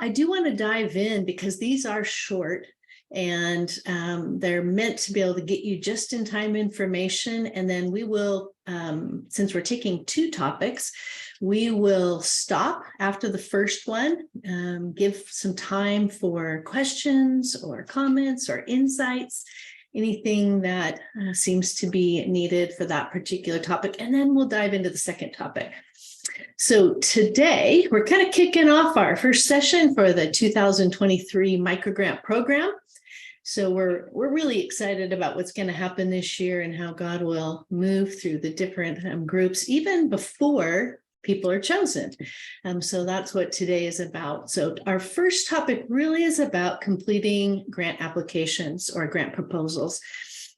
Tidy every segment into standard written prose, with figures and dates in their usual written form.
I do want to dive in because these are short and they're meant to be able to get you just in time information. And then we will, since we're taking two topics, we will stop after the first one, give some time for questions or comments or insights, anything that seems to be needed for that particular topic. And then we'll dive into the second topic. So today we're kind of kicking off our first session for the 2023 microgrant program. So we're really excited about what's going to happen this year and how God will move through the different groups even before people are chosen. So that's what today is about. So our first topic really is about completing grant applications or grant proposals.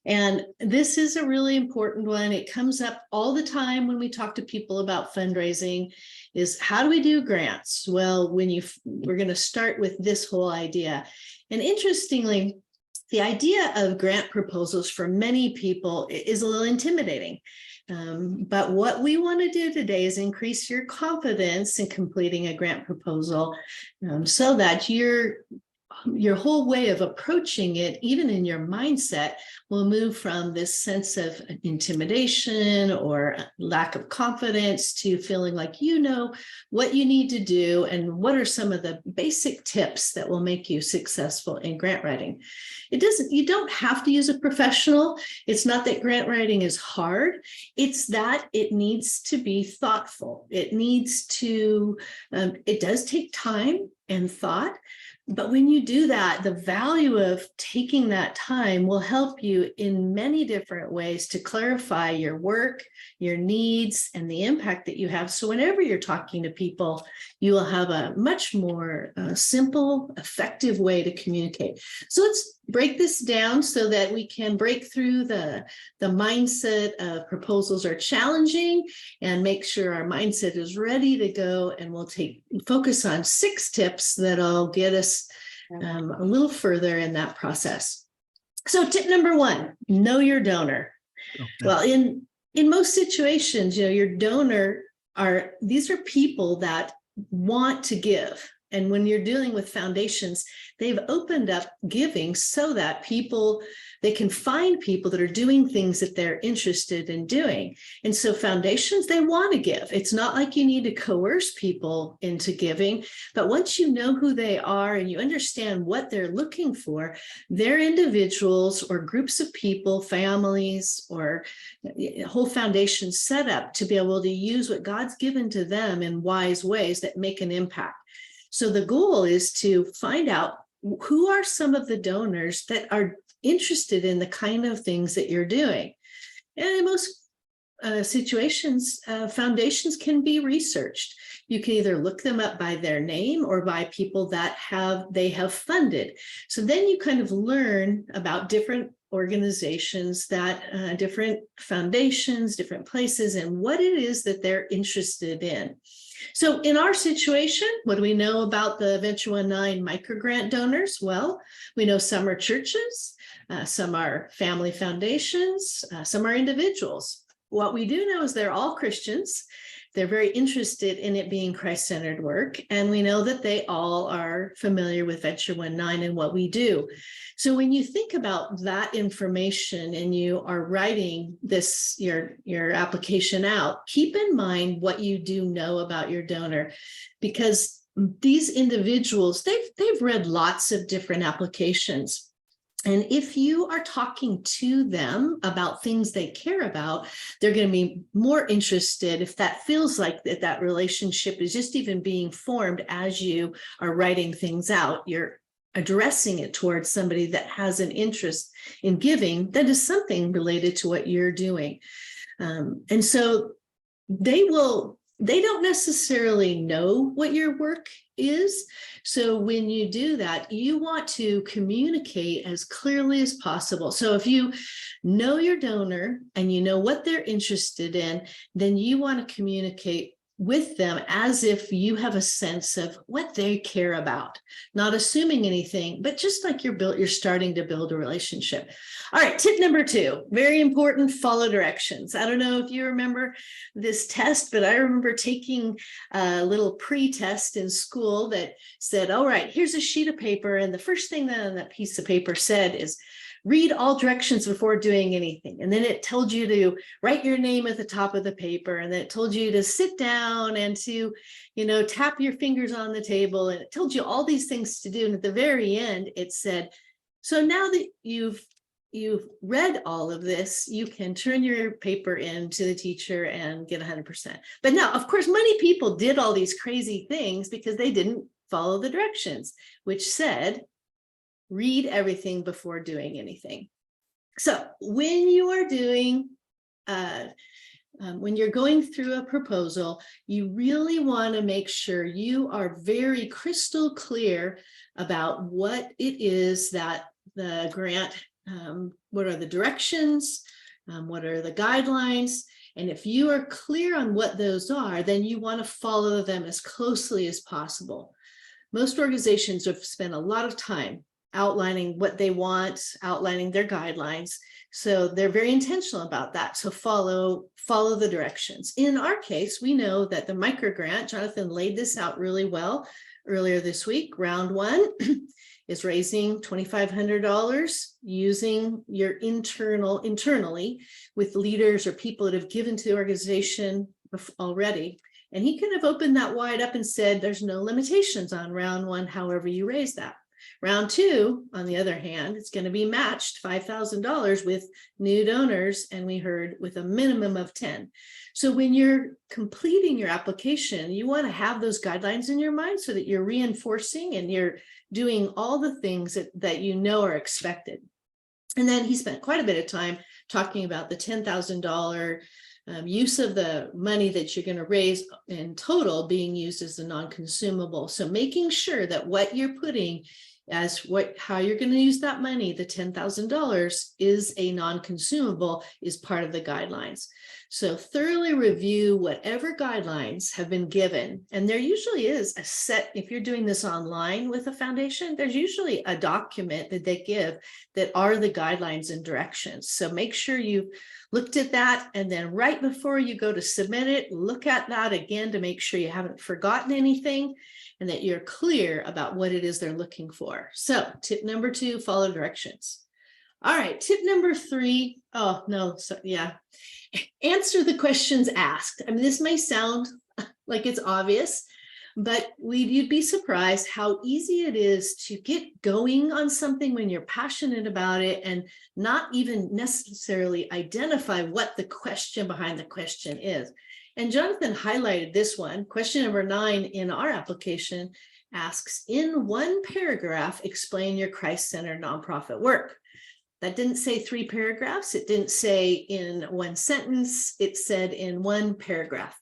And this is a really important one. It comes up all the time when we talk to people about fundraising is how do we do grants? Well, we're going to start with this whole idea. And interestingly, the idea of grant proposals for many people is a little intimidating. But what we want to do today is increase your confidence in completing a grant proposal so that your whole way of approaching it, even in your mindset, will move from this sense of intimidation or lack of confidence to feeling like you know what you need to do and what are some of the basic tips that will make you successful in grant writing. You don't have to use a professional. It's not that grant writing is hard. It's that it needs to be thoughtful. It does take time and thought. But when you do that, the value of taking that time will help you in many different ways to clarify your work, your needs, and the impact that you have. So whenever you're talking to people, you will have a much more simple, effective way to communicate. So let's break this down so that we can break through the mindset of proposals are challenging and make sure our mindset is ready to go. And we'll focus on 6 tips that'll get us a little further in that process. So tip number 1, know your donor. Okay. Well, in most situations, your donor these are people that want to give. And when you're dealing with foundations, they've opened up giving so that they can find people that are doing things that they're interested in doing. And so foundations, they want to give. It's not like you need to coerce people into giving, but once you know who they are and you understand what they're looking for, they're individuals or groups of people, families, or whole foundation set up to be able to use what God's given to them in wise ways that make an impact. So the goal is to find out who are some of the donors that are interested in the kind of things that you're doing. And in most situations, foundations can be researched. You can either look them up by their name or by people that they have funded. So then you kind of learn about different organizations different foundations, different places, and what it is that they're interested in. So in our situation, what do we know about the Venture 19 microgrant donors? Well, we know some are churches, some are family foundations, some are individuals. What we do know is they're all Christians. They're very interested in it being Christ-centered work. And we know that they all are familiar with Venture 19 and what we do. So when you think about that information and you are writing your application out, keep in mind what you do know about your donor, because these individuals, they've read lots of different applications. And if you are talking to them about things they care about, they're going to be more interested if that feels like that relationship is just even being formed as you are writing things out. You're addressing it towards somebody that has an interest in giving that is something related to what you're doing. And so they don't necessarily know what your work is. So when you do that, you want to communicate as clearly as possible. So if you know your donor and you know what they're interested in, then you want to communicate with them as if you have a sense of what they care about, not assuming anything, but just like you're starting to build a relationship. All right, tip number 2, very important, follow directions. I don't know if you remember this test, but I remember taking a little pre-test in school that said, all right, here's a sheet of paper, and the first thing that on that piece of paper said is, read all directions before doing anything. And then it told you to write your name at the top of the paper. And then it told you to sit down and to, tap your fingers on the table. And it told you all these things to do. And at the very end, it said, so now that you've read all of this, you can turn your paper in to the teacher and get 100%. But now, of course, many people did all these crazy things because they didn't follow the directions, which said, read everything before doing anything. So when you are doing, when you're going through a proposal, you really want to make sure you are very crystal clear about what it is that the grant, what are the directions, what are the guidelines, and if you are clear on what those are, then you want to follow them as closely as possible. Most organizations have spent a lot of time outlining what they want, outlining their guidelines. So they're very intentional about that. So follow the directions. In our case, we know that the micro grant, Jonathan laid this out really well earlier this week. Round 1 is raising $2,500 using your internally with leaders or people that have given to the organization already. And he could have opened that wide up and said, there's no limitations on round 1, however you raise that. Round 2, on the other hand, it's going to be matched $5,000 with new donors, and we heard with a minimum of 10. So when you're completing your application, you want to have those guidelines in your mind so that you're reinforcing and you're doing all the things that you know are expected. And then he spent quite a bit of time talking about the $10,000 use of the money that you're going to raise in total being used as a non-consumable. So making sure that what you're putting as how you're going to use that money, the $10,000 is a non-consumable, is part of the guidelines. So thoroughly review whatever guidelines have been given. And there usually is a set, if you're doing this online with a foundation, there's usually a document that they give that are the guidelines and directions. So make sure you've looked at that, and then right before you go to submit it, look at that again to make sure you haven't forgotten anything and that you're clear about what it is they're looking for. So tip number 2, follow directions. All right, tip number 3, answer the questions asked. I mean, this may sound like it's obvious, but you'd be surprised how easy it is to get going on something when you're passionate about it and not even necessarily identify what the question behind the question is. And Jonathan highlighted this one. Question number 9 in our application asks, in one paragraph, explain your Christ-centered nonprofit work. That didn't say 3 paragraphs. It didn't say in 1 sentence. It said in 1 paragraph.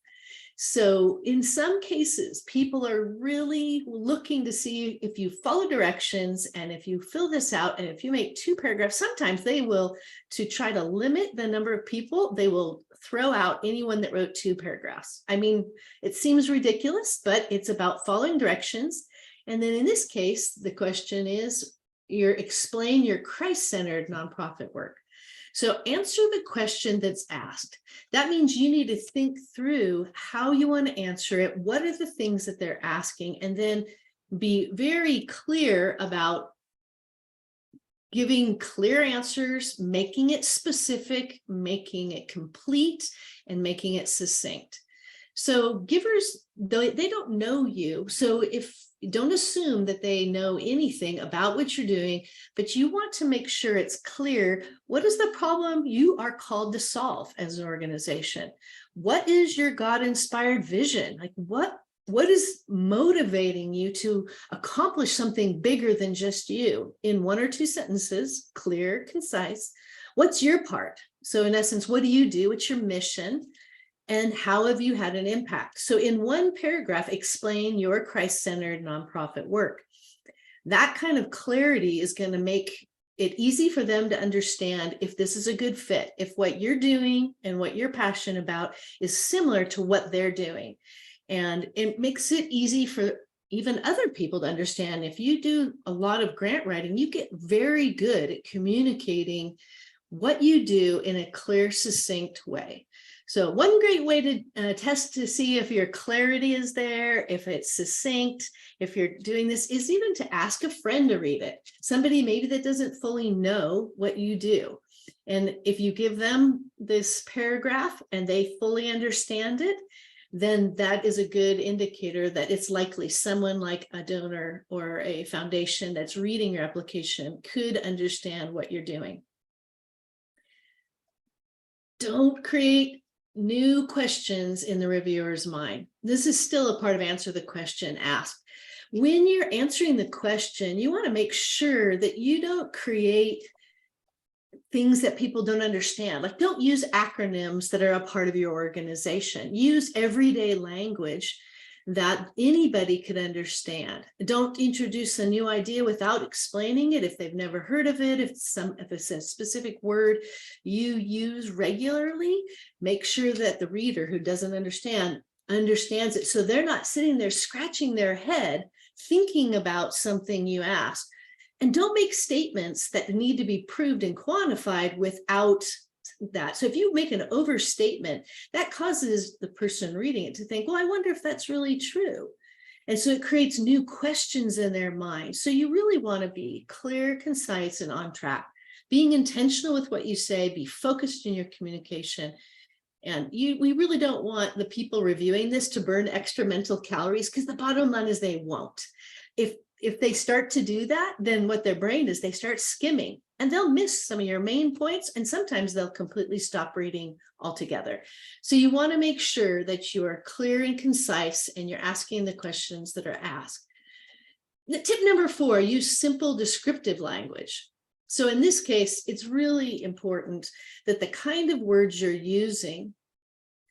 So in some cases, people are really looking to see if you follow directions and if you fill this out, and if you make 2 paragraphs, sometimes they will, to try to limit the number of people, they will throw out anyone that wrote 2 paragraphs. I mean, it seems ridiculous, but it's about following directions. And then in this case, the question is, explain your Christ-centered nonprofit work. So answer the question that's asked. That means you need to think through how you want to answer it. What are the things that they're asking? And then be very clear about giving clear answers, making it specific, making it complete, and making it succinct. So givers, they don't know you. So don't assume that they know anything about what you're doing, but you want to make sure it's clear. What is the problem you are called to solve as an organization? What is your God-inspired vision? Like what is motivating you to accomplish something bigger than just you? In 1 or 2 sentences, clear, concise. What's your part? So in essence, what do you do? What's your mission? And how have you had an impact? So in 1 paragraph, explain your Christ-centered nonprofit work. That kind of clarity is going to make it easy for them to understand if this is a good fit, if what you're doing and what you're passionate about is similar to what they're doing. And it makes it easy for even other people to understand. If you do a lot of grant writing, you get very good at communicating what you do in a clear, succinct way. So one great way to test to see if your clarity is there, if it's succinct, if you're doing this, is even to ask a friend to read it. Somebody maybe that doesn't fully know what you do. And if you give them this paragraph and they fully understand it, then that is a good indicator that it's likely someone like a donor or a foundation that's reading your application could understand what you're doing. Don't create new questions in the reviewer's mind. This is still a part of answer the question asked. When you're answering the question, you want to make sure that you don't create things that people don't understand. Like, don't use acronyms that are a part of your organization. Use everyday language that anybody could understand. Don't introduce a new idea without explaining it if they've never heard of it. If it's a specific word you use regularly, make sure that the reader who doesn't understand understands it, so they're not sitting there scratching their head thinking about something you asked. And don't make statements that need to be proved and quantified without that. So if you make an overstatement, that causes the person reading it to think, well, I wonder if that's really true. And so it creates new questions in their mind. So you really want to be clear, concise, and on track. Being intentional with what you say, be focused in your communication. And we really don't want the people reviewing this to burn extra mental calories, because the bottom line is they won't. If they start to do that, then what their brain is, they start skimming and they'll miss some of your main points, and sometimes they'll completely stop reading altogether. So you want to make sure that you are clear and concise and you're asking the questions that are asked. The tip number 4, use simple descriptive language. So in this case, it's really important that the kind of words you're using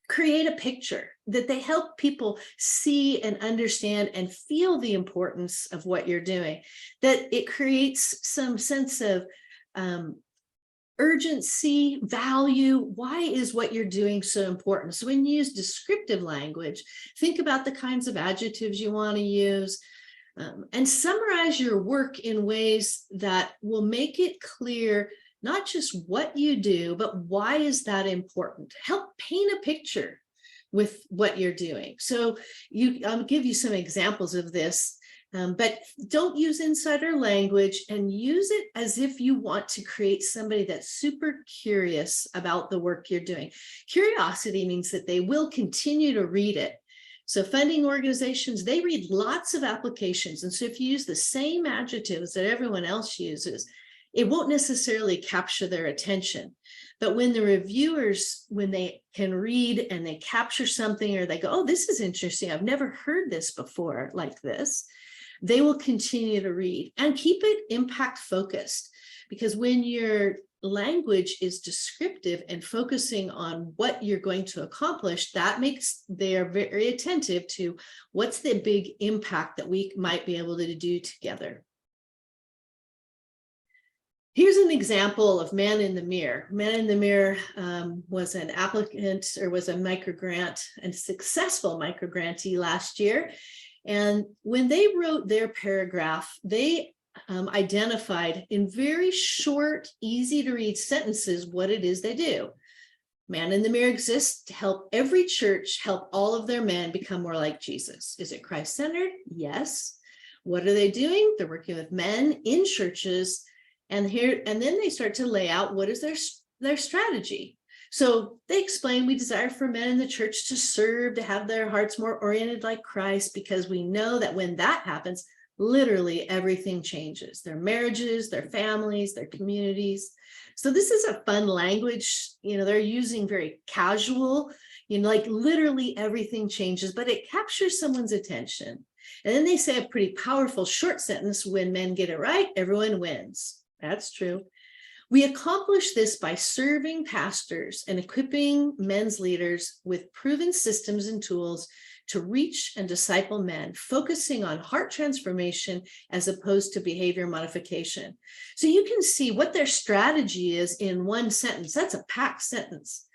create a picture, that they help people see and understand and feel the importance of what you're doing, that it creates some sense of urgency, value. Why is what you're doing so important? So when you use descriptive language, think about the kinds of adjectives you want to use, and summarize your work in ways that will make it clear not just what you do, but why is that important? Help paint a picture with what you're doing. So I'll give you some examples of this, but don't use insider language, and use it as if you want to create somebody that's super curious about the work you're doing. Curiosity means that they will continue to read it. So funding organizations, they read lots of applications. And so if you use the same adjectives that everyone else uses, it won't necessarily capture their attention. But when the reviewers, when they can read and they capture something, or they go, oh, this is interesting, I've never heard this before like this, they will continue to read. And keep it impact focused, because when your language is descriptive and focusing on what you're going to accomplish, that makes they're very attentive to what's the big impact that we might be able to do together. Here's an example of Man in the Mirror. Man in the Mirror was an applicant, or was a microgrant, and successful micrograntee last year. And when they wrote their paragraph, they identified in very short, easy to read sentences what it is they do. Man in the Mirror exists to help every church help all of their men become more like Jesus. Is it Christ-centered? Yes. What are they doing? They're working with men in churches. And then they start to lay out what is their strategy. So they explain, we desire for men in the church to serve, to have their hearts more oriented like Christ, because we know that when that happens, literally everything changes. Their marriages, their families, their communities. So this is a fun language. They're using very casual, like literally everything changes, but it captures someone's attention. And then they say a pretty powerful short sentence: when men get it right, everyone wins. That's true. We accomplish this by serving pastors and equipping men's leaders with proven systems and tools to reach and disciple men, focusing on heart transformation as opposed to behavior modification. So you can see what their strategy is in one sentence. That's a packed sentence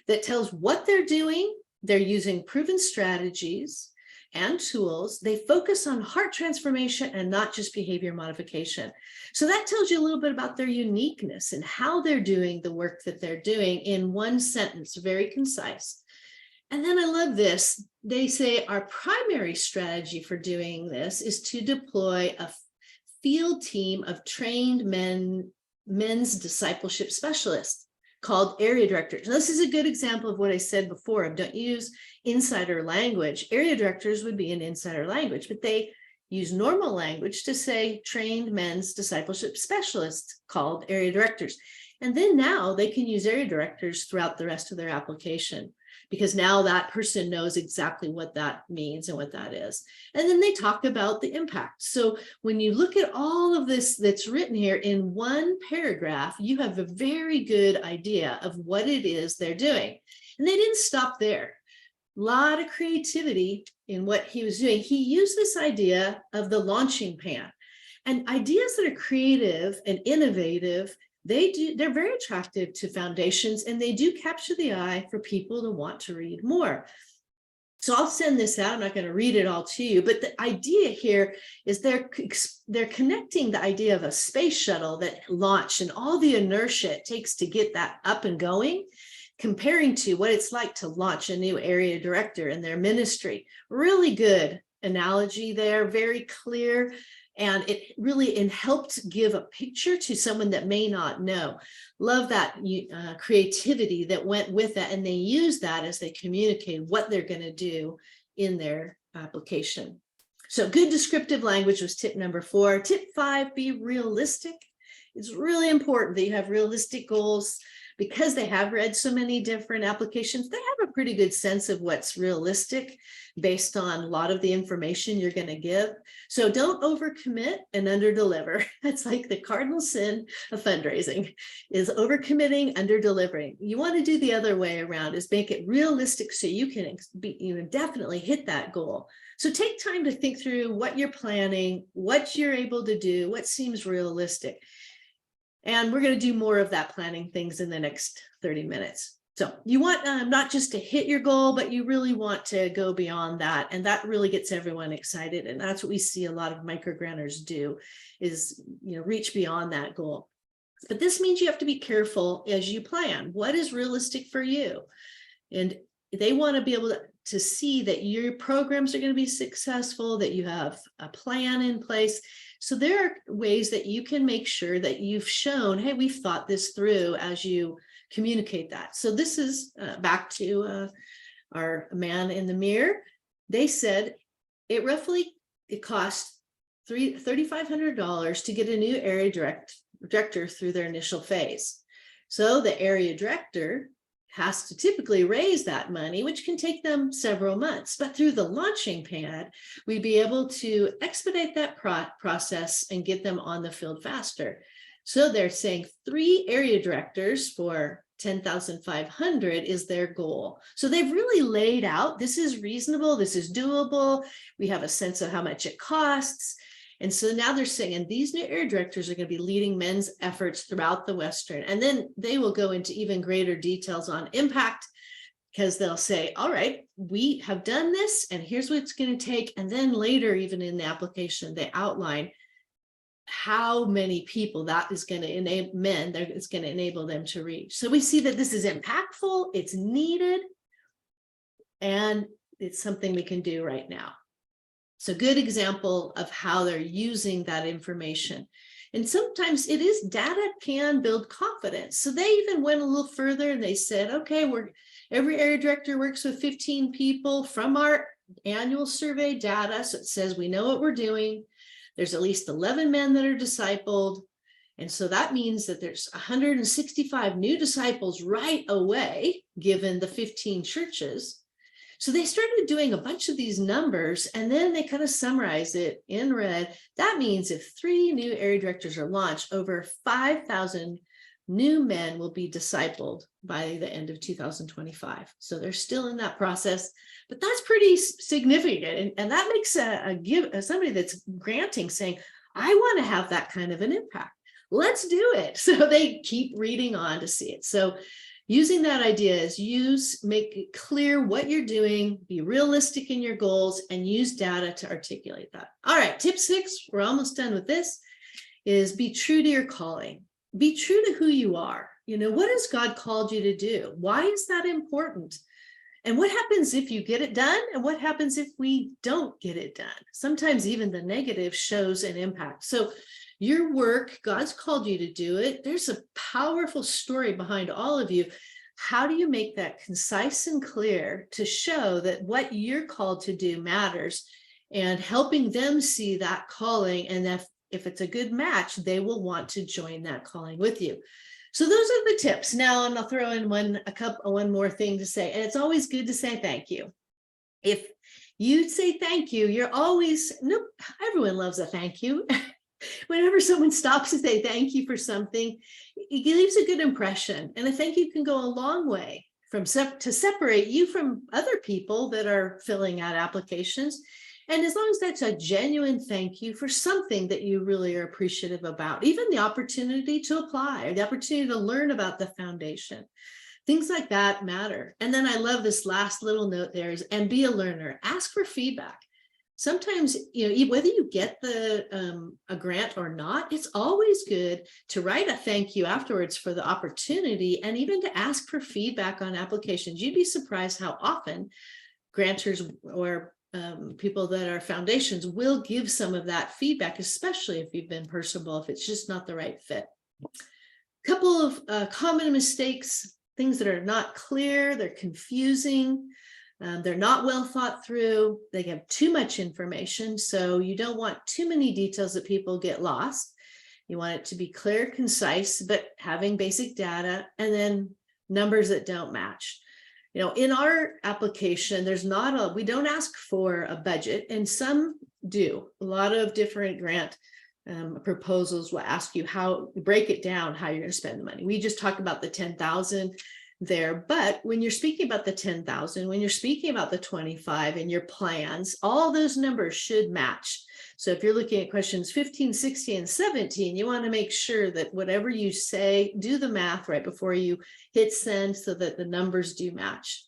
that tells what they're doing. They're using proven strategies. and tools. They focus on heart transformation and not just behavior modification. So that tells you a little bit about their uniqueness and how they're doing the work that they're doing in one sentence, very concise. And then I love this. They say our primary strategy for doing this is to deploy a field team of trained men's discipleship specialists called area directors. Now, this is a good example of what I said before. Don't use insider language. Area directors would be an insider language, but they use normal language to say trained men's discipleship specialists called area directors. And then now they can use area directors throughout the rest of their application, because now that person knows exactly what that means and what that is. And then they talk about the impact. So when you look at all of this that's written here in one paragraph, you have a very good idea of what it is they're doing. And they didn't stop there. A lot of creativity in what he was doing. He used this idea of the launching pad, and ideas that are creative and innovative, they're very attractive to foundations, and they do capture the eye for people to want to read more. So I'll send this out. I'm not going to read it all to you, but the idea here is they're connecting the idea of a space shuttle that launched and all the inertia it takes to get that up and going, comparing to what it's like to launch a new area director in their ministry. Really good analogy there, very clear. And it really helped give a picture to someone that may not know. Love that creativity that went with that. And they use that as they communicate what they're going to do in their application. So good descriptive language was tip number 4. Tip 5, be realistic. It's really important that you have realistic goals, because they have read so many different applications. They have a pretty good sense of what's realistic based on a lot of the information you're going to give. So don't overcommit and underdeliver. That's like the cardinal sin of fundraising, is overcommitting, underdelivering. You want to do the other way around, is make it realistic so you can definitely hit that goal. So take time to think through what you're planning, what you're able to do, what seems realistic. And we're going to do more of that planning things in the next 30 minutes. So you want not just to hit your goal, but you really want to go beyond that. And that really gets everyone excited. And that's what we see a lot of microgranters do, is reach beyond that goal. But this means you have to be careful as you plan. What is realistic for you? And they want to be able to see that your programs are going to be successful, that you have a plan in place. So there are ways that you can make sure that you've shown, hey, we've thought this through as you communicate that. So this is back to our man in the mirror. They said it costs $3,500 to get a new area director through their initial phase. So the area director has to typically raise that money, which can take them several months. But through the launching pad, we'd be able to expedite that process and get them on the field faster. So they're saying 3 area directors for $10,500 is their goal. So they've really laid out, this is reasonable, this is doable. We have a sense of how much it costs. And so now they're saying, and these new area directors are going to be leading men's efforts throughout the Western. And then they will go into even greater details on impact, because they'll say, all right, we have done this, and here's what it's going to take. And then later, even in the application, they outline how many people that is going to enable it's going to enable them to reach. So we see that this is impactful, it's needed, and it's something we can do right now. So good example of how they're using that information. And sometimes it is data can build confidence. So they even went a little further and they said, okay, every area director works with 15 people from our annual survey data. So it says we know what we're doing. There's at least 11 men that are discipled. And so that means that there's 165 new disciples right away, given the 15 churches. So they started doing a bunch of these numbers, and then they kind of summarize it in red. That means if 3 new area directors are launched, over 5,000 new men will be discipled by the end of 2025. So they're still in that process, but that's pretty significant. And that makes somebody that's granting saying, I want to have that kind of an impact. Let's do it. So they keep reading on to see it. So using that idea is make it clear what you're doing, be realistic in your goals, and use data to articulate that. All right, tip 6, we're almost done with this, is be true to your calling. Be true to who you are. You know, what has God called you to do? Why is that important? And what happens if you get it done? And what happens if we don't get it done? Sometimes even the negative shows an impact. So your work, God's called you to do it. There's a powerful story behind all of you. How do you make that concise and clear to show that what you're called to do matters, and helping them see that calling, and that if it's a good match, they will want to join that calling with you. So those are the tips. Now, and I'll throw in one more thing to say, and it's always good to say thank you. If you say thank you, you're always, nope, everyone loves a thank you. Whenever someone stops to say thank you for something, it leaves a good impression. And a thank you can go a long way to separate you from other people that are filling out applications. And as long as that's a genuine thank you for something that you really are appreciative about, even the opportunity to apply or the opportunity to learn about the foundation, things like that matter. And then I love this last little note there is, and be a learner, ask for feedback. Sometimes, you know, whether you get a grant or not, it's always good to write a thank you afterwards for the opportunity, and even to ask for feedback on applications. You'd be surprised how often grantors or people that are foundations will give some of that feedback, especially if you've been personable, if it's just not the right fit. A couple of common mistakes, things that are not clear, they're confusing, they're not well thought through, they have too much information, so you don't want too many details that people get lost. You want it to be clear, concise, but having basic data, and then numbers that don't match. You know, in our application, we don't ask for a budget, and some do. A lot of different grant proposals will ask you break it down, how you're going to spend the money. We just talked about the 10,000 there, but when you're speaking about the 10,000, when you're speaking about the 25 and your plans, all those numbers should match. So if you're looking at questions 15, 16, and 17, you want to make sure that whatever you say, do the math right before you hit send so that the numbers do match.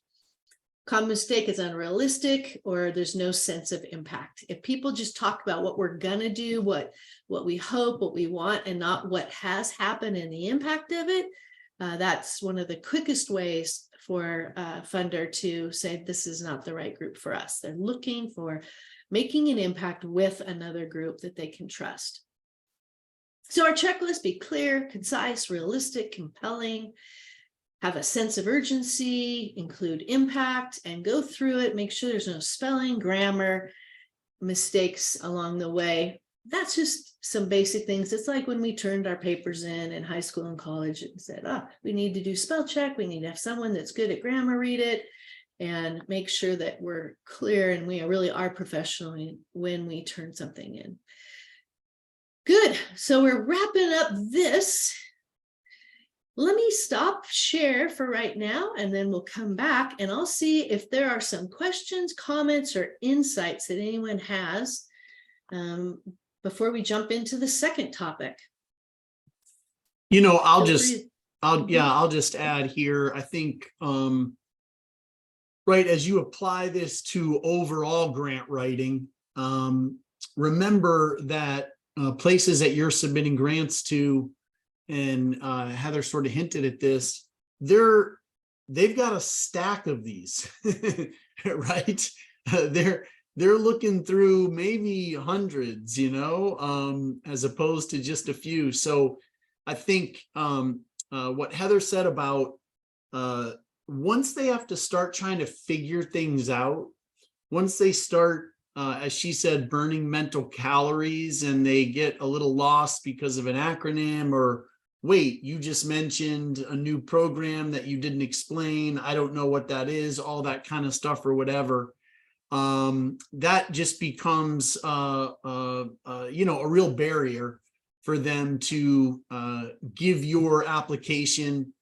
Common mistake is unrealistic, or there's no sense of impact. If people just talk about what we're gonna do, what we hope, what we want, and not what has happened and the impact of it, that's one of the quickest ways for a funder to say this is not the right group for us. They're looking for making an impact with another group that they can trust. So our checklist: be clear, concise, realistic, compelling, have a sense of urgency, include impact, and go through it. Make sure there's no spelling, grammar mistakes along the way. That's just some basic things. It's like when we turned our papers in high school and college and said, we need to do spell check. We need to have someone that's good at grammar read it, and make sure that we're clear and we really are professional when we turn something in. Good. So we're wrapping up this. Let me stop share for right now, and then we'll come back and I'll see if there are some questions, comments, or insights that anyone has before we jump into the second topic. You know, I'll just add here, I think, right, as you apply this to overall grant writing, remember that places that you're submitting grants to, and Heather sort of hinted at this, they've got a stack of these, right? They're looking through maybe hundreds, you know, as opposed to just a few. So I think what Heather said about once they have to start trying to figure things out, once they start, as she said, burning mental calories, and they get a little lost because of an acronym, or wait, you just mentioned a new program that you didn't explain, I don't know what that is, all that kind of stuff or whatever. That just becomes, you know, a real barrier for them to give your application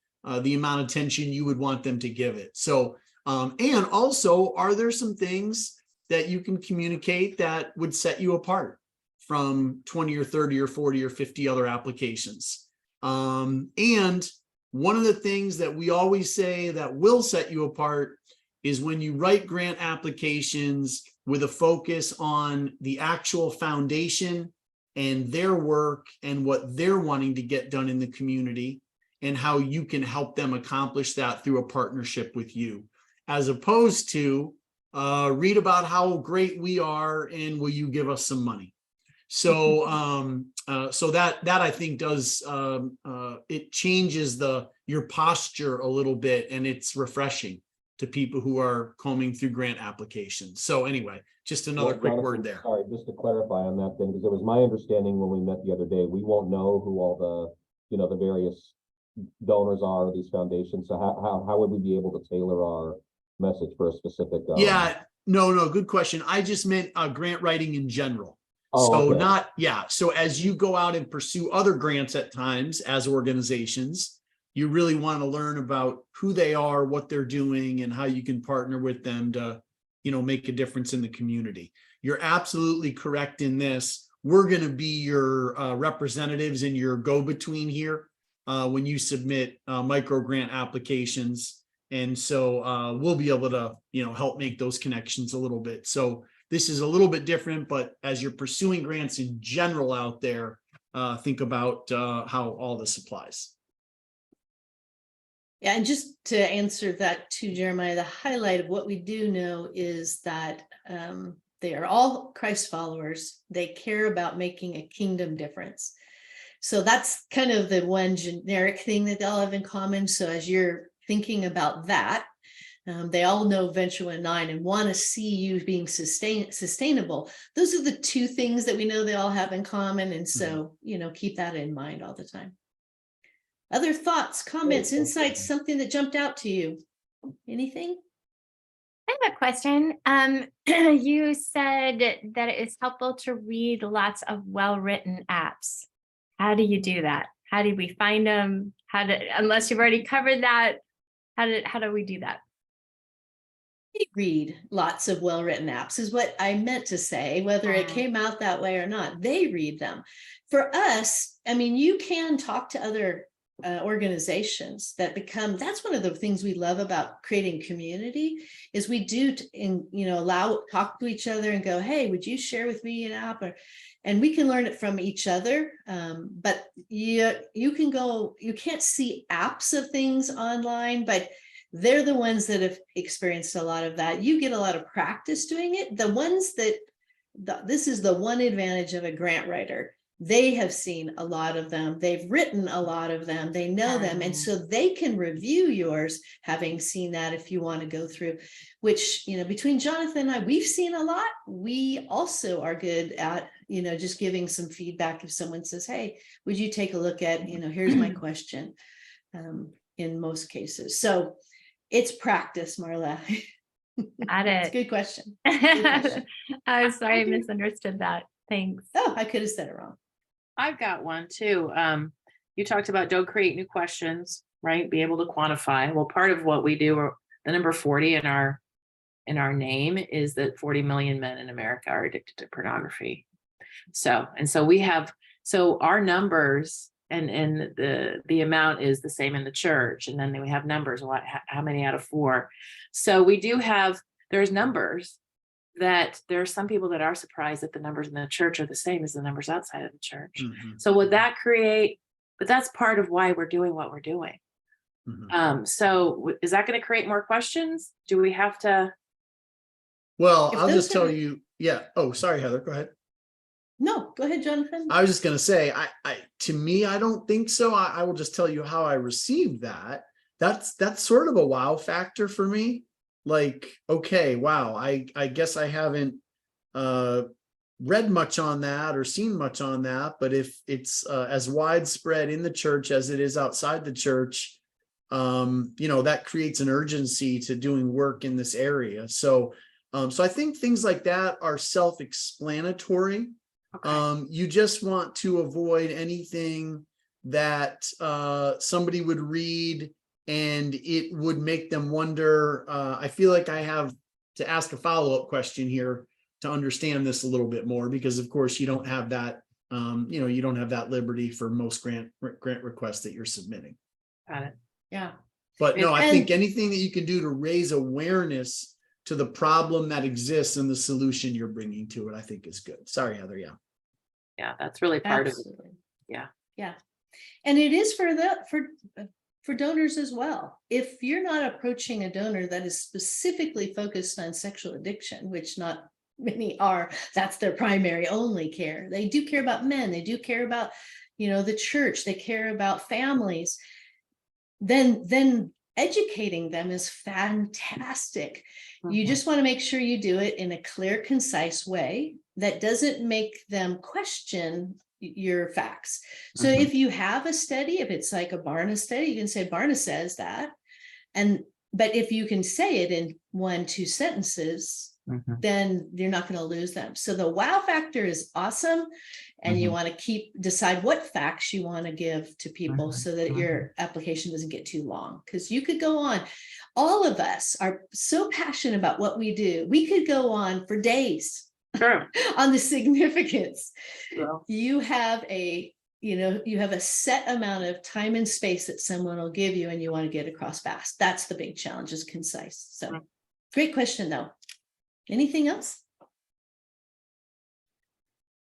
the amount of attention you would want them to give it. So, and also, are there some things that you can communicate that would set you apart from 20 or 30 or 40 or 50 other applications? And one of the things that we always say that will set you apart is when you write grant applications with a focus on the actual foundation and their work and what they're wanting to get done in the community and how you can help them accomplish that through a partnership with you, as opposed to read about how great we are and will you give us some money. So so that I think does it changes your posture a little bit, and it's refreshing to people who are combing through grant applications. So anyway, just another quick Jonathan, word there. Sorry, just to clarify on that thing, because it was my understanding when we met the other day, we won't know who all the various donors are, these foundations. So how would we be able to tailor our message for a specific? Yeah, no, good question. I just meant grant writing in general. Oh, So okay. So as you go out and pursue other grants at times as organizations, you really want to learn about who they are, what they're doing, and how you can partner with them to, make a difference in the community. You're absolutely correct in this. We're going to be your representatives and your go-between here when you submit micro grant applications. And so we'll be able to, help make those connections a little bit. So this is a little bit different, but as you're pursuing grants in general out there, think about how all this applies. Yeah, and just to answer that too, Jeremiah, the highlight of what we do know is that they are all Christ followers. They care about making a kingdom difference. So that's kind of the one generic thing that they'll have in common. So as you're thinking about that, they all know Venture 19 and want to see you being sustainable. Those are the two things that we know they all have in common. And so, keep that in mind all the time. Other thoughts, comments, insights, something that jumped out to you? Anything? I have a question. You said that it is helpful to read lots of well-written apps. How do you do that? How do we find them? Unless you've already covered that, how do we do that? We read lots of well-written apps is what I meant to say, whether it came out that way or not. They read them. For us, you can talk to other organizations that's one of the things we love about creating community is we do talk to each other and go, hey, would you share with me an app? And we can learn it from each other. But you can't see apps of things online, but they're the ones that have experienced a lot of that. You get a lot of practice doing it. The ones this is the one advantage of a grant writer. They have seen a lot of them. They've written a lot of them. They know them. And so they can review yours, having seen that if you want to go through, which, between Jonathan and I, we've seen a lot. We also are good at, just giving some feedback if someone says, hey, would you take a look at, here's my question, in most cases. So it's practice, Marla. Got it. It's a good question. I'm sorry, I misunderstood that. Thanks. Oh, I could have said it wrong. I've got one too. You talked about don't create new questions, right? Be able to quantify. Well, part of what we do, or the number 40 in our name, is that 40 million men in America are addicted to pornography. So our numbers and the amount is the same in the church, and then we have numbers. How many out of 4? So we do have. There's numbers. That there are some people that are surprised that the numbers in the church are the same as the numbers outside of the church. Mm-hmm. So would that create, but that's part of why we're doing what we're doing. Mm-hmm. So is that going to create more questions? Do we have to? Well, I'll just tell you, yeah. Oh, sorry, Heather, go ahead. No, go ahead, Jonathan. I was just going to say, to me, I don't think so. I will just tell you how I received that. That's sort of a wow factor for me. Like, okay, wow, I guess I haven't read much on that or seen much on that, but if it's as widespread in the church as it is outside the church, that creates an urgency to doing work in this area. So I think things like that are self-explanatory. Okay. You just want to avoid anything that somebody would read and it would make them wonder. I feel like I have to ask a follow-up question here to understand this a little bit more, because of course you don't have that, you don't have that liberty for most grant requests that you're submitting. Got it. Yeah. But no, I And- think anything that you can do to raise awareness to the problem that exists and the solution you're bringing to it, I think is good. Sorry, Heather. Yeah. Yeah, that's really part of it. Absolutely. Yeah. Yeah. And it is for donors as well. If you're not approaching a donor that is specifically focused on sexual addiction, which not many are, that's their primary only care. They do care about men, they do care about, the church, they care about families. Then educating them is fantastic. You Mhm. just want to make sure you do it in a clear, concise way that doesn't make them question your facts. So Mhm. if you have a study, if it's like a Barna study, you can say Barna says that. But if you can say it in 1-2 sentences, Mhm. then you're not going to lose them. So the wow factor is awesome. And you Mhm. want to decide what facts you want to give to people Mhm. so that Mhm. your application doesn't get too long. Because you could go on. All of us are so passionate about what we do. We could go on for days Sure. on the significance. Well, You have a set amount of time and space that someone will give you, and you want to get across fast. That's the big challenge, is concise. So Mm. great question though. Anything else?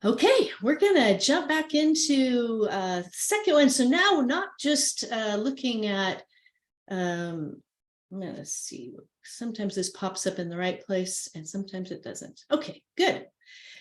Okay, we're gonna jump back into the second one. So now we're not just looking at, I'm gonna see, sometimes this pops up in the right place and sometimes it doesn't. Okay, good.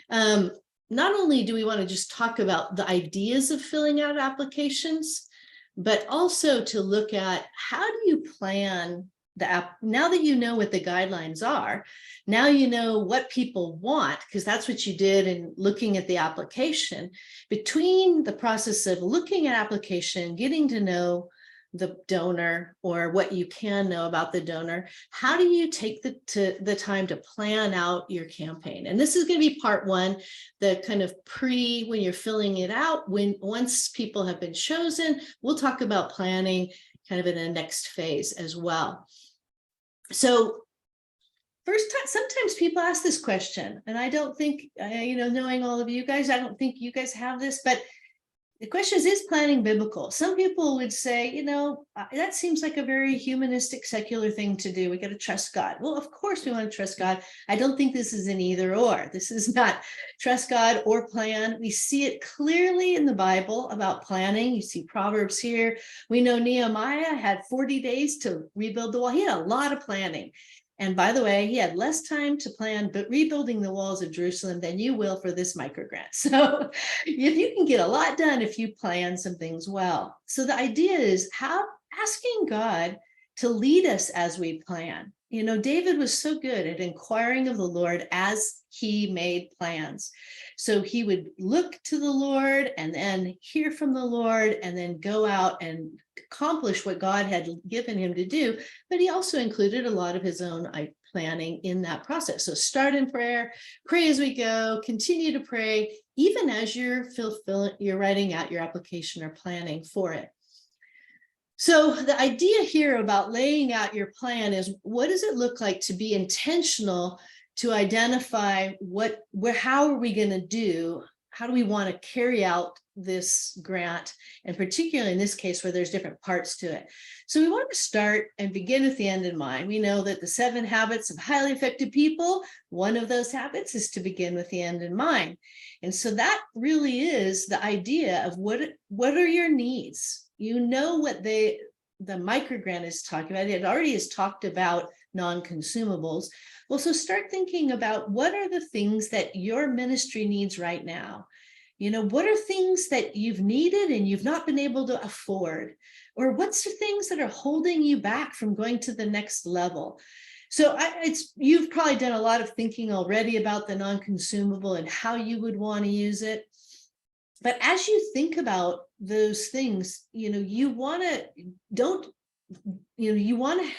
Not only do we want to just talk about the ideas of filling out applications, but also to look at how do you plan the app. Now that you know what the guidelines are, now you know what people want, because that's what you did in looking at the application. Between the process of looking at application, getting to know the donor, or what you can know about the donor, how do you take the time to plan out your campaign? And this is going to be part one, the kind of when you're filling it out. Once people have been chosen, we'll talk about planning kind of in a next phase as well. So first time, sometimes people ask this question, and I don't think, knowing all of you guys, I don't think you guys have this, but the question is planning biblical? Some people would say, that seems like a very humanistic, secular thing to do. We got to trust God. Well, of course we want to trust God. I don't think this is an either or. This is not trust God or plan. We see it clearly in the Bible about planning. You see Proverbs here. We know Nehemiah had 40 days to rebuild the wall. He had a lot of planning. And by the way, he had less time to plan but rebuilding the walls of Jerusalem than you will for this microgrant. So you can get a lot done if you plan some things well. So the idea is asking God to lead us as we plan. David was so good at inquiring of the Lord as he made plans. So he would look to the Lord and then hear from the Lord and then go out and accomplish what God had given him to do. But he also included a lot of his own planning in that process. So start in prayer, pray as we go, continue to pray, even as you're writing out your application or planning for it. So the idea here about laying out your plan is, what does it look like to be intentional, to identify how are we going to do, how do we want to carry out this grant, and particularly in this case where there's different parts to it. So we want to start and begin with the end in mind. We know that the 7 habits of highly effective people, one of those habits is to begin with the end in mind. And so that really is the idea of what are your needs? What the microgrant is talking about. It already has talked about non-consumables. Well, so start thinking about what are the things that your ministry needs right now. What are things that you've needed and you've not been able to afford? Or what's the things that are holding you back from going to the next level? So you've probably done a lot of thinking already about the non-consumable and how you would want to use it. But as you think about those things, you want to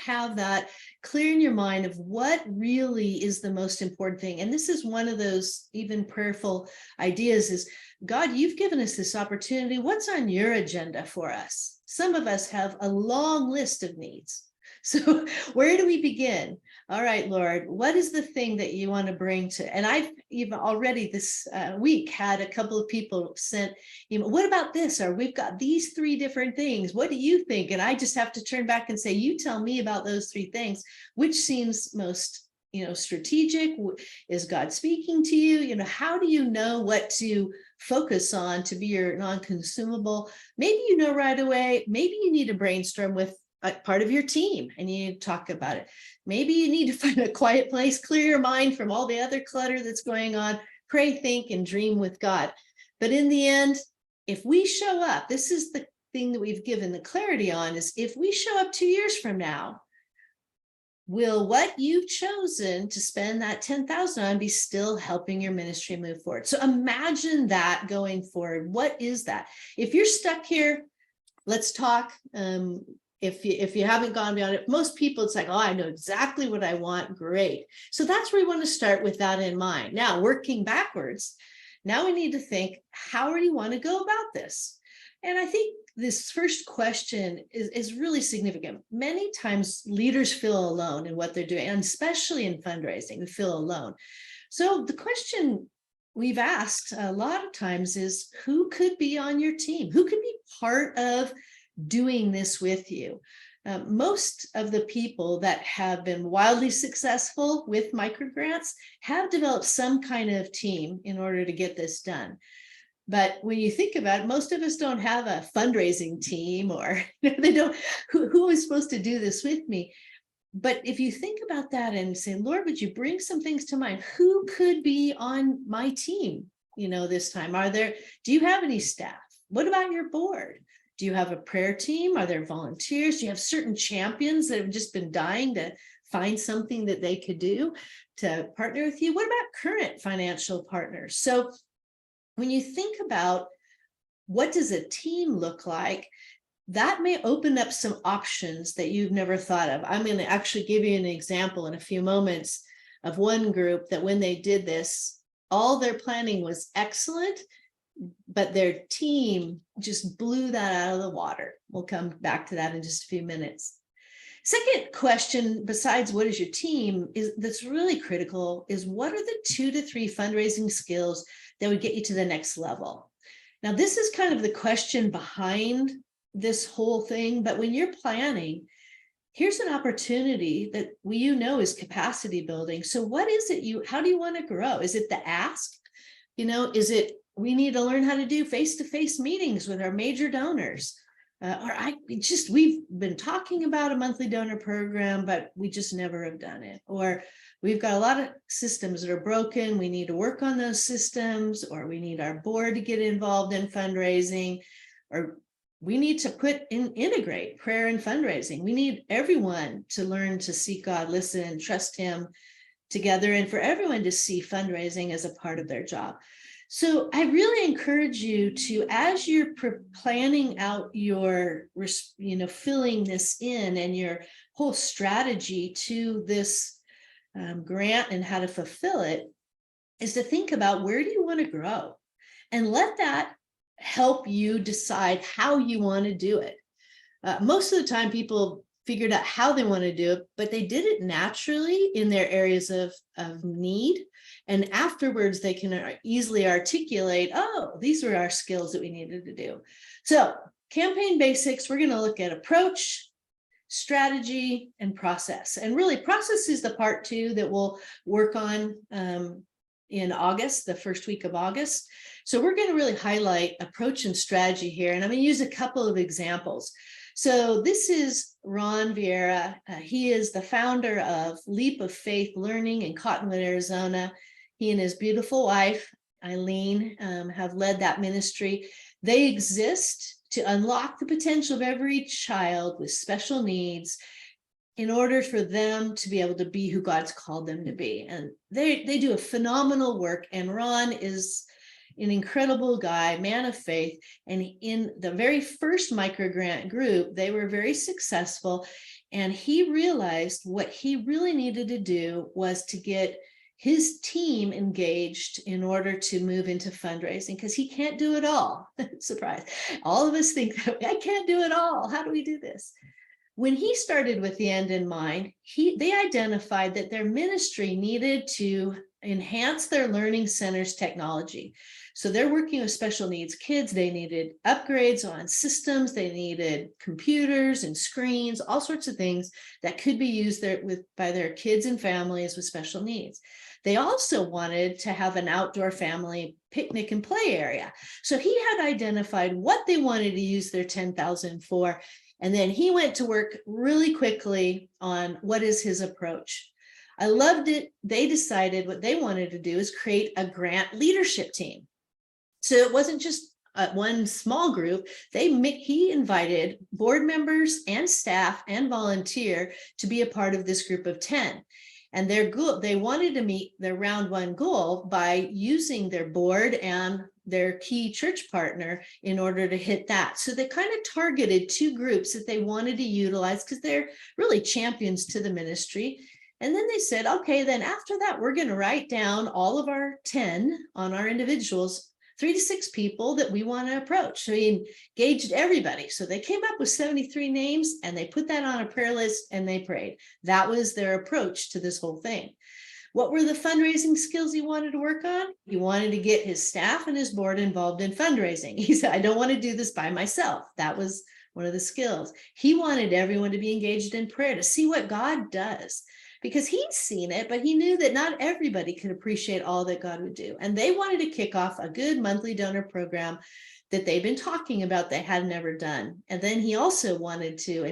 have that clear in your mind of what really is the most important thing. And this is one of those even prayerful ideas is, God, you've given us this opportunity. What's on your agenda for us? Some of us have a long list of needs. So where do we begin? All right, Lord, what is the thing that you want to bring to? And I've even already this week had a couple of people sent, what about this? Or we've got these 3 different things. What do you think? And I just have to turn back and say, you tell me about those 3 things, which seems most strategic. Is God speaking to you? How do you know what to focus on to be your non-consumable? Maybe you know right away. Maybe you need to brainstorm with a part of your team and you need to talk about it. Maybe you need to find a quiet place, clear your mind from all the other clutter that's going on, pray, think, and dream with God. But in the end, if we show up, this is the thing that we've given the clarity on, is if we show up 2 years from now, will what you've chosen to spend that 10,000 on be still helping your ministry move forward? So imagine that going forward. What is that? If you're stuck here, let's talk. If you haven't gone beyond it, most people, it's like, oh, I know exactly what I want. Great. So that's where we want to start with that in mind. Now, working backwards, now we need to think, how do you want to go about this? And I think this first question is really significant. Many times leaders feel alone in what they're doing, and especially in fundraising, we feel alone. So the question we've asked a lot of times is, who could be on your team? Who could be part of doing this with you? Most of the people that have been wildly successful with microgrants have developed some kind of team in order to get this done. But when you think about it, most of us don't have a fundraising team, or they don't, who is supposed to do this with me? But if you think about that and say, Lord, would you bring some things to mind? Who could be on my team, this time? Do you have any staff? What about your board? Do you have a prayer team? Are there volunteers? Do you have certain champions that have just been dying to find something that they could do to partner with you? What about current financial partners? So when you think about what does a team look like, that may open up some options that you've never thought of. I'm going to actually give you an example in a few moments of one group that when they did this, all their planning was excellent, but their team just blew that out of the water. We'll come back to that in just a few minutes. Second question, besides what is your team, that's really critical, is what are the 2 to 3 fundraising skills that would get you to the next level? Now, this is kind of the question behind this whole thing, but when you're planning, here's an opportunity that is capacity building. So what is it how do you want to grow? Is it the ask? Is it we need to learn how to do face-to-face meetings with our major donors? We've been talking about a monthly donor program, but we just never have done it. Or we've got a lot of systems that are broken. We need to work on those systems, or we need our board to get involved in fundraising, or we need to integrate prayer and fundraising. We need everyone to learn to seek God, listen, and trust Him together, and for everyone to see fundraising as a part of their job. So I really encourage you to, as you're planning out your, filling this in and your whole strategy to this grant and how to fulfill it, is to think about, where do you want to grow? And let that help you decide how you want to do it. Most of the time people figured out how they want to do it, but they did it naturally in their areas of need. And afterwards, they can easily articulate, oh, these were our skills that we needed to do. So campaign basics, we're going to look at approach, strategy, and process. And really, process is the part 2 that we'll work on in August, the first week of August. So we're going to really highlight approach and strategy here. And I'm going to use a couple of examples. So this is Ron Vieira. He is the founder of Leap of Faith Learning in Cottonwood, Arizona. He and his beautiful wife, Eileen, have led that ministry. They exist to unlock the potential of every child with special needs in order for them to be able to be who God's called them to be. And they do a phenomenal work. And Ron is an incredible guy, man of faith. And in the very first microgrant group, they were very successful. And he realized what he really needed to do was to get his team engaged in order to move into fundraising, because he can't do it all. Surprise. All of us think, I can't do it all. How do we do this? When he started with the end in mind, they identified that their ministry needed to enhance their learning center's technology. So they're working with special needs kids. They needed upgrades on systems. They needed computers and screens, all sorts of things that could be used by their kids and families with special needs. They also wanted to have an outdoor family picnic and play area. So he had identified what they wanted to use their 10,000 for. And then he went to work really quickly on what is his approach. I loved it. They decided what they wanted to do is create a grant leadership team. So it wasn't just one small group. He invited board members and staff and volunteer to be a part of this group of 10. And their goal, they wanted to meet their round one goal by using their board and their key church partner in order to hit that. So they kind of targeted 2 groups that they wanted to utilize because they're really champions to the ministry. And then they said, okay, then after that, we're going to write down all of our 10 on our individuals, 3 to 6 people that we want to approach. So he engaged everybody. So they came up with 73 names and they put that on a prayer list and they prayed. That was their approach to this whole thing. What were the fundraising skills he wanted to work on? He wanted to get his staff and his board involved in fundraising. He said, I don't want to do this by myself. That was one of the skills. He wanted everyone to be engaged in prayer, to see what God does, because he'd seen it, but he knew that not everybody could appreciate all that God would do. And they wanted to kick off a good monthly donor program that they've been talking about they had never done. And then he also wanted to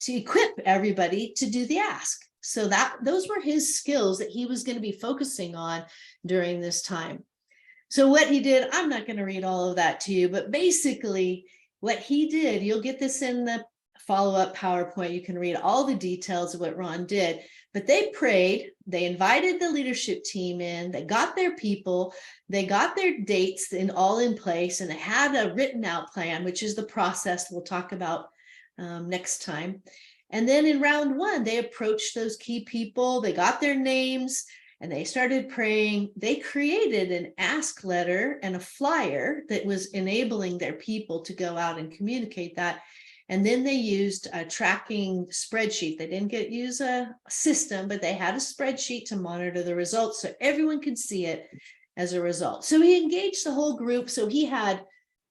equip everybody to do the ask. So those were his skills that he was going to be focusing on during this time. So what he did, I'm not going to read all of that to you, but basically what he did, you'll get this in the follow-up PowerPoint. You can read all the details of what Ron did, but they prayed, they invited the leadership team in, they got their people, they got their dates all in place, and they had a written out plan, which is the process we'll talk about next time. And then in round 1, they approached those key people, they got their names, and they started praying. They created an ask letter and a flyer that was enabling their people to go out and communicate that. And then they used a tracking spreadsheet. They didn't use a system, but they had a spreadsheet to monitor the results so everyone could see it as a result. So he engaged the whole group. So he had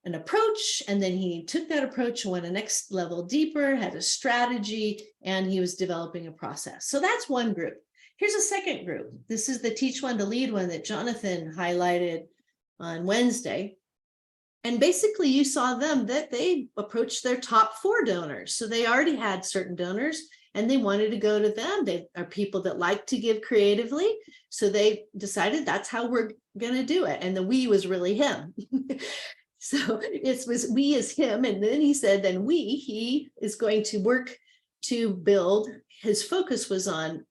an approach, and then he took that approach and went a next level deeper, had a strategy, and he was developing a process. So that's one group. Here's a second group. This is the Teach One to Lead one that Jonathan highlighted on Wednesday. And basically you saw them that they approached their top 4 donors. So they already had certain donors and they wanted to go to them. They are people that like to give creatively. So they decided that's how we're going to do it. And the we was really him. So it was we as him. And then he said, then he is going to work to build. His focus was on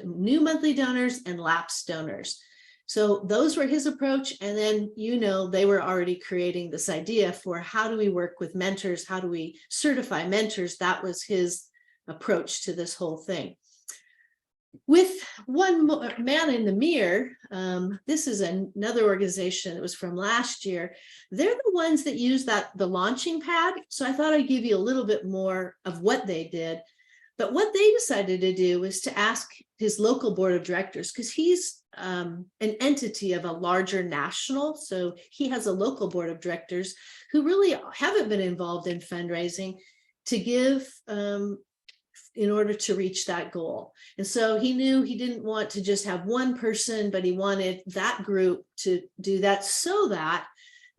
new monthly donors and lapsed donors. So those were his approach. And then, they were already creating this idea for how do we work with mentors? How do we certify mentors? That was his approach to this whole thing. With One Man in the Mirror, this is another organization that was from last year. They're the ones that use the launching pad. So I thought I'd give you a little bit more of what they did. But what they decided to do was to ask his local board of directors, because he's an entity of a larger national. So he has a local board of directors who really haven't been involved in fundraising to give in order to reach that goal. And so he knew he didn't want to just have one person, but he wanted that group to do that so that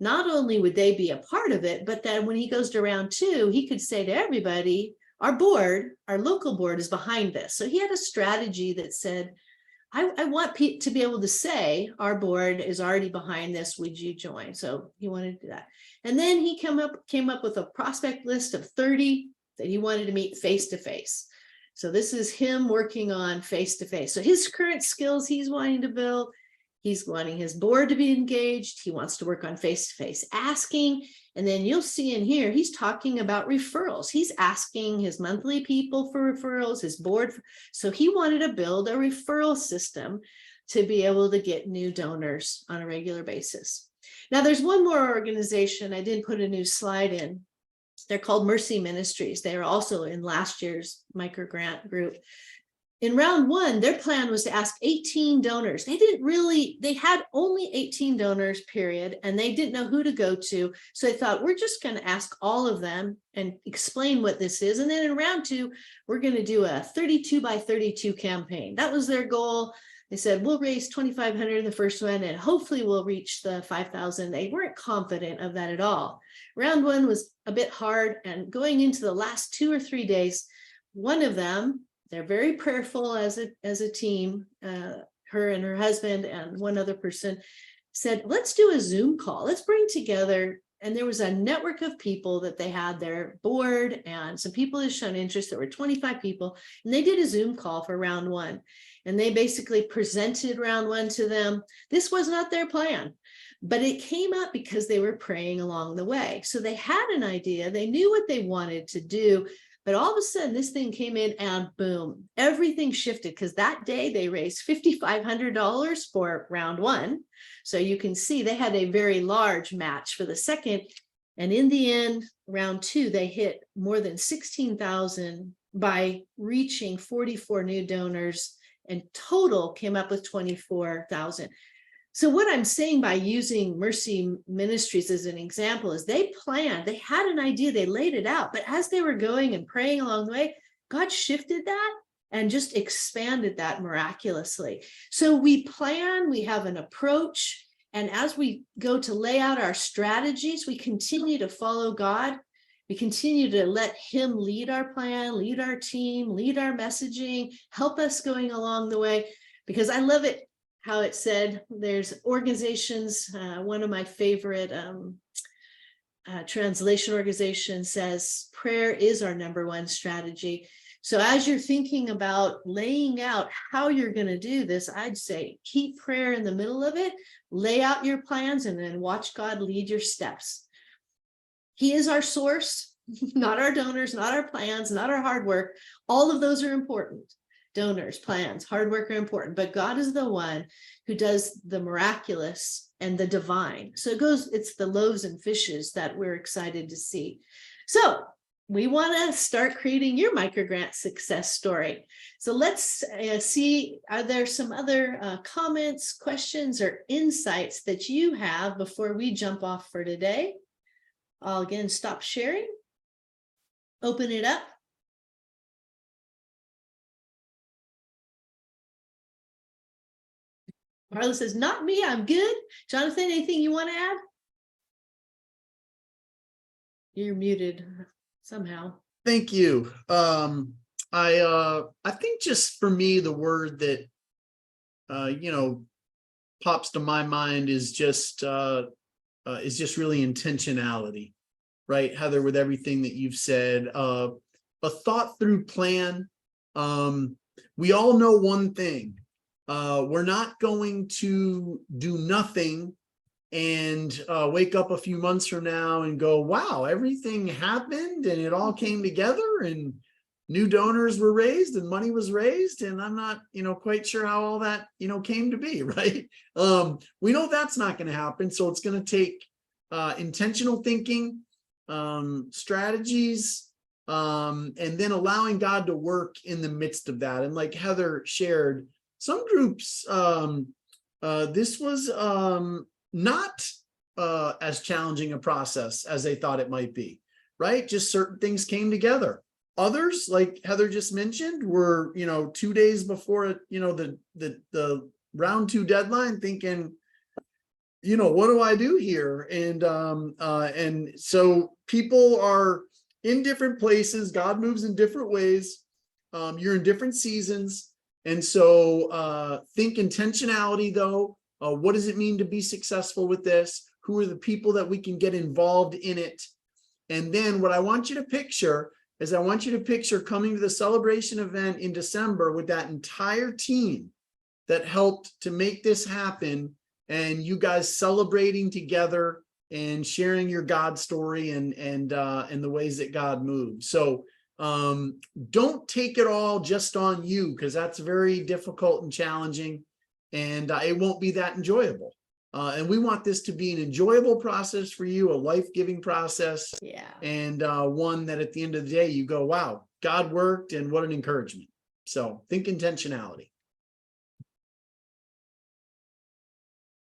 not only would they be a part of it, but then when he goes to round 2, he could say to everybody, our local board is behind this. So he had a strategy that said, I want to be able to say, our board is already behind this. Would you join? So he wanted to do that. And then he came up with a prospect list of 30 that he wanted to meet face-to-face. So this is him working on face-to-face. So his current skills he's wanting to build, he's wanting his board to be engaged. He wants to work on face-to-face asking. And then you'll see in here, he's talking about referrals. He's asking his monthly people for referrals, his board. So he wanted to build a referral system to be able to get new donors on a regular basis. Now there's one more organization. I didn't put a new slide in. They're called Mercy Ministries. They are also in last year's micro grant group. In round one, their plan was to ask 18 donors. They had only 18 donors, period, and they didn't know who to go to. So they thought, we're just going to ask all of them and explain what this is. And then in round two, we're going to do a 32 by 32 campaign. That was their goal. They said, we'll raise 2,500 in the first one, and hopefully we'll reach the 5,000. They weren't confident of that at all. Round one was a bit hard, and going into the last 2 or 3 days, one of them, they're very prayerful as a team, her and her husband and one other person said, let's do a Zoom call. Let's bring together. And there was a network of people that they had their board and some people had shown interest. There were 25 people, and they did a Zoom call for round one. And they basically presented round one to them. This was not their plan, but it came up because they were praying along the way. So they had an idea. They knew what they wanted to do. But all of a sudden, this thing came in and boom, everything shifted, because that day they raised $5,500 for round one. So you can see they had a very large match for the second. And in the end, round two, they hit more than 16,000 by reaching 44 new donors, and total came up with 24,000. So what I'm saying by using Mercy Ministries as an example is they planned, they had an idea, they laid it out, but as they were going and praying along the way, God shifted that and just expanded that miraculously. So we plan, we have an approach, and as we go to lay out our strategies, we continue to follow God. We continue to let him lead our plan, lead our team, lead our messaging, help us going along the way, because I love it how it said there's organizations. One of my favorite translation organizations says prayer is our #1 strategy. So as you're thinking about laying out how you're going to do this, I'd say keep prayer in the middle of it, lay out your plans, and then watch God lead your steps. He is our source, not our donors, not our plans, not our hard work. All of those are important. Donors, plans, hard work are important, but God is the one who does the miraculous and the divine. So it's the loaves and fishes that we're excited to see. So we want to start creating your microgrant success story. So let's see, are there some other comments, questions, or insights that you have before we jump off for today? I'll again stop sharing, open it up. Marla says, not me, I'm good. Jonathan, anything you want to add? You're muted somehow. Thank you. I think just for me, the word that pops to my mind is just really intentionality, right, Heather? With everything that you've said, a thought through plan. We all know one thing. We're not going to do nothing and wake up a few months from now and go, wow, everything happened and it all came together and new donors were raised and money was raised. And I'm not, quite sure how all that, came to be, right? We know that's not going to happen. So it's going to take intentional thinking, strategies, and then allowing God to work in the midst of that. And like Heather shared, some groups, this was not as challenging a process as they thought it might be, right? Just certain things came together. Others, like Heather just mentioned, were 2 days before the round 2 deadline, thinking, what do I do here? And so people are in different places. God moves in different ways. You're in different seasons. And so think intentionality, though. What does it mean to be successful with this? Who are the people that we can get involved in it? And then what I want you to picture is coming to the celebration event in December with that entire team that helped to make this happen, and you guys celebrating together and sharing your God story and the ways that God moves. So don't take it all just on you, because that's very difficult and challenging, and it won't be that enjoyable. And we want this to be an enjoyable process for you, a life-giving process, Yeah. and one that at the end of the day, you go, wow, God worked and what an encouragement. So think intentionality.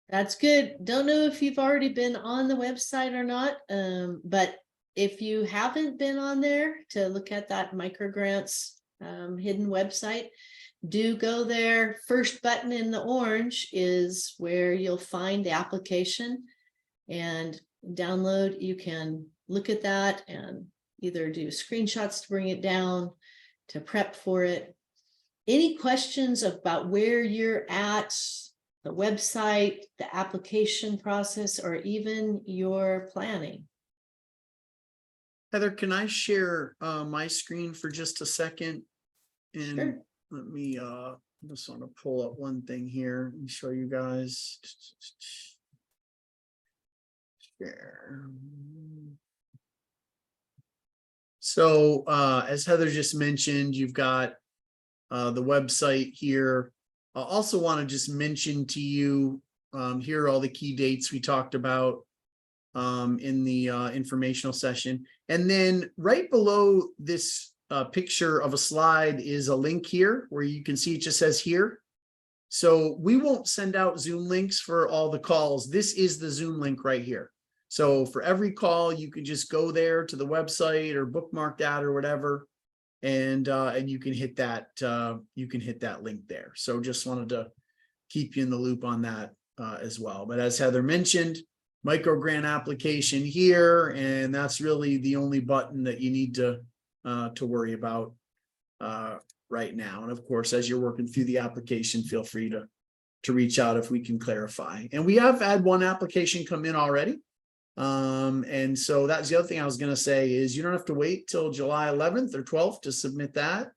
That's good. Don't know if you've already been on the website or not, but if you haven't been on there to look at that microgrants hidden website, do go there. First button in the orange is where you'll find the application and download. You can look at that and either do screenshots to bring it down, to prep for it. Any questions about where you're at, the website, the application process, or even your planning? Heather, can I share my screen for just a second? And Sure. let me just want to pull up one thing here and show you guys. Share. So as Heather just mentioned, you've got the website here. I also want to just mention to you, here are all the key dates we talked about in the informational session. And then right below this picture of a slide is a link here where you can see it just says here. So we won't send out Zoom links for all the calls. This is the Zoom link right here. So for every call, you can just go there to the website or bookmark that or whatever, and you can hit that link there. So just wanted to keep you in the loop on that as well. But as Heather mentioned, micro grant application here, and that's really the only button that you need to worry about right now. And of course, as you're working through the application, feel free to reach out if we can clarify. And we have had one application come in already. And so that's the other thing I was going to say is you don't have to wait till July 11th or 12th to submit that.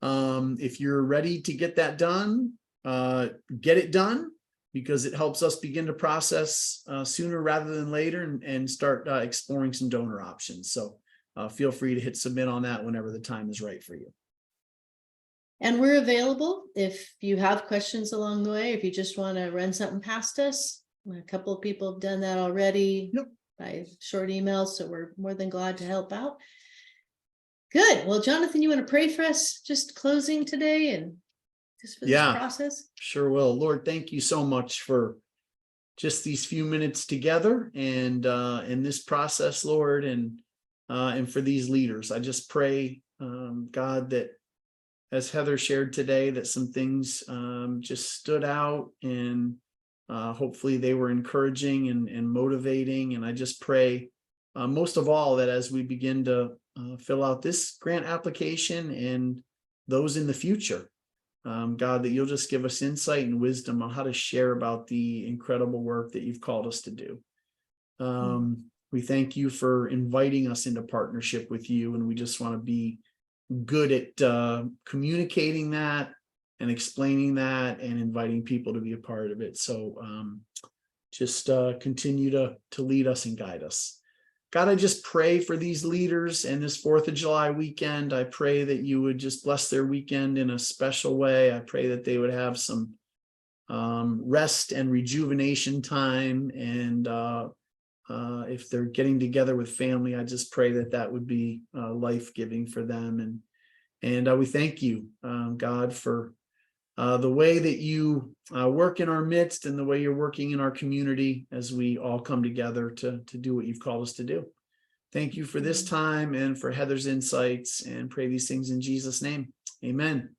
If you're ready to get that done, get it done, because it helps us begin to process sooner rather than later and start exploring some donor options. So feel free to hit submit on that whenever the time is right for you. And we're available if you have questions along the way, if you just want to run something past us. A couple of people have done that already. Yep. By short emails, so we're more than glad to help out. Good. Well, Jonathan, you want to pray for us just closing today and just for this process? Sure will. Lord, thank you so much for just these few minutes together and in this process, Lord, and for these leaders. I just pray, God, that as Heather shared today, that some things just stood out, and hopefully they were encouraging and motivating. And I just pray most of all that as we begin to fill out this grant application and those in the future, God, that you'll just give us insight and wisdom on how to share about the incredible work that you've called us to do. We thank you for inviting us into partnership with you, and we just want to be good at communicating that and explaining that and inviting people to be a part of it. So just continue to lead us and guide us. God, I just pray for these leaders and this 4th of July weekend. I pray that you would just bless their weekend in a special way. I pray that they would have some rest and rejuvenation time. And if they're getting together with family, I just pray that that would be life-giving for them. And we thank you, God, for the way that you work in our midst and the way you're working in our community as we all come together to do what you've called us to do. Thank you for this time and for Heather's insights, and pray these things in Jesus' name. Amen.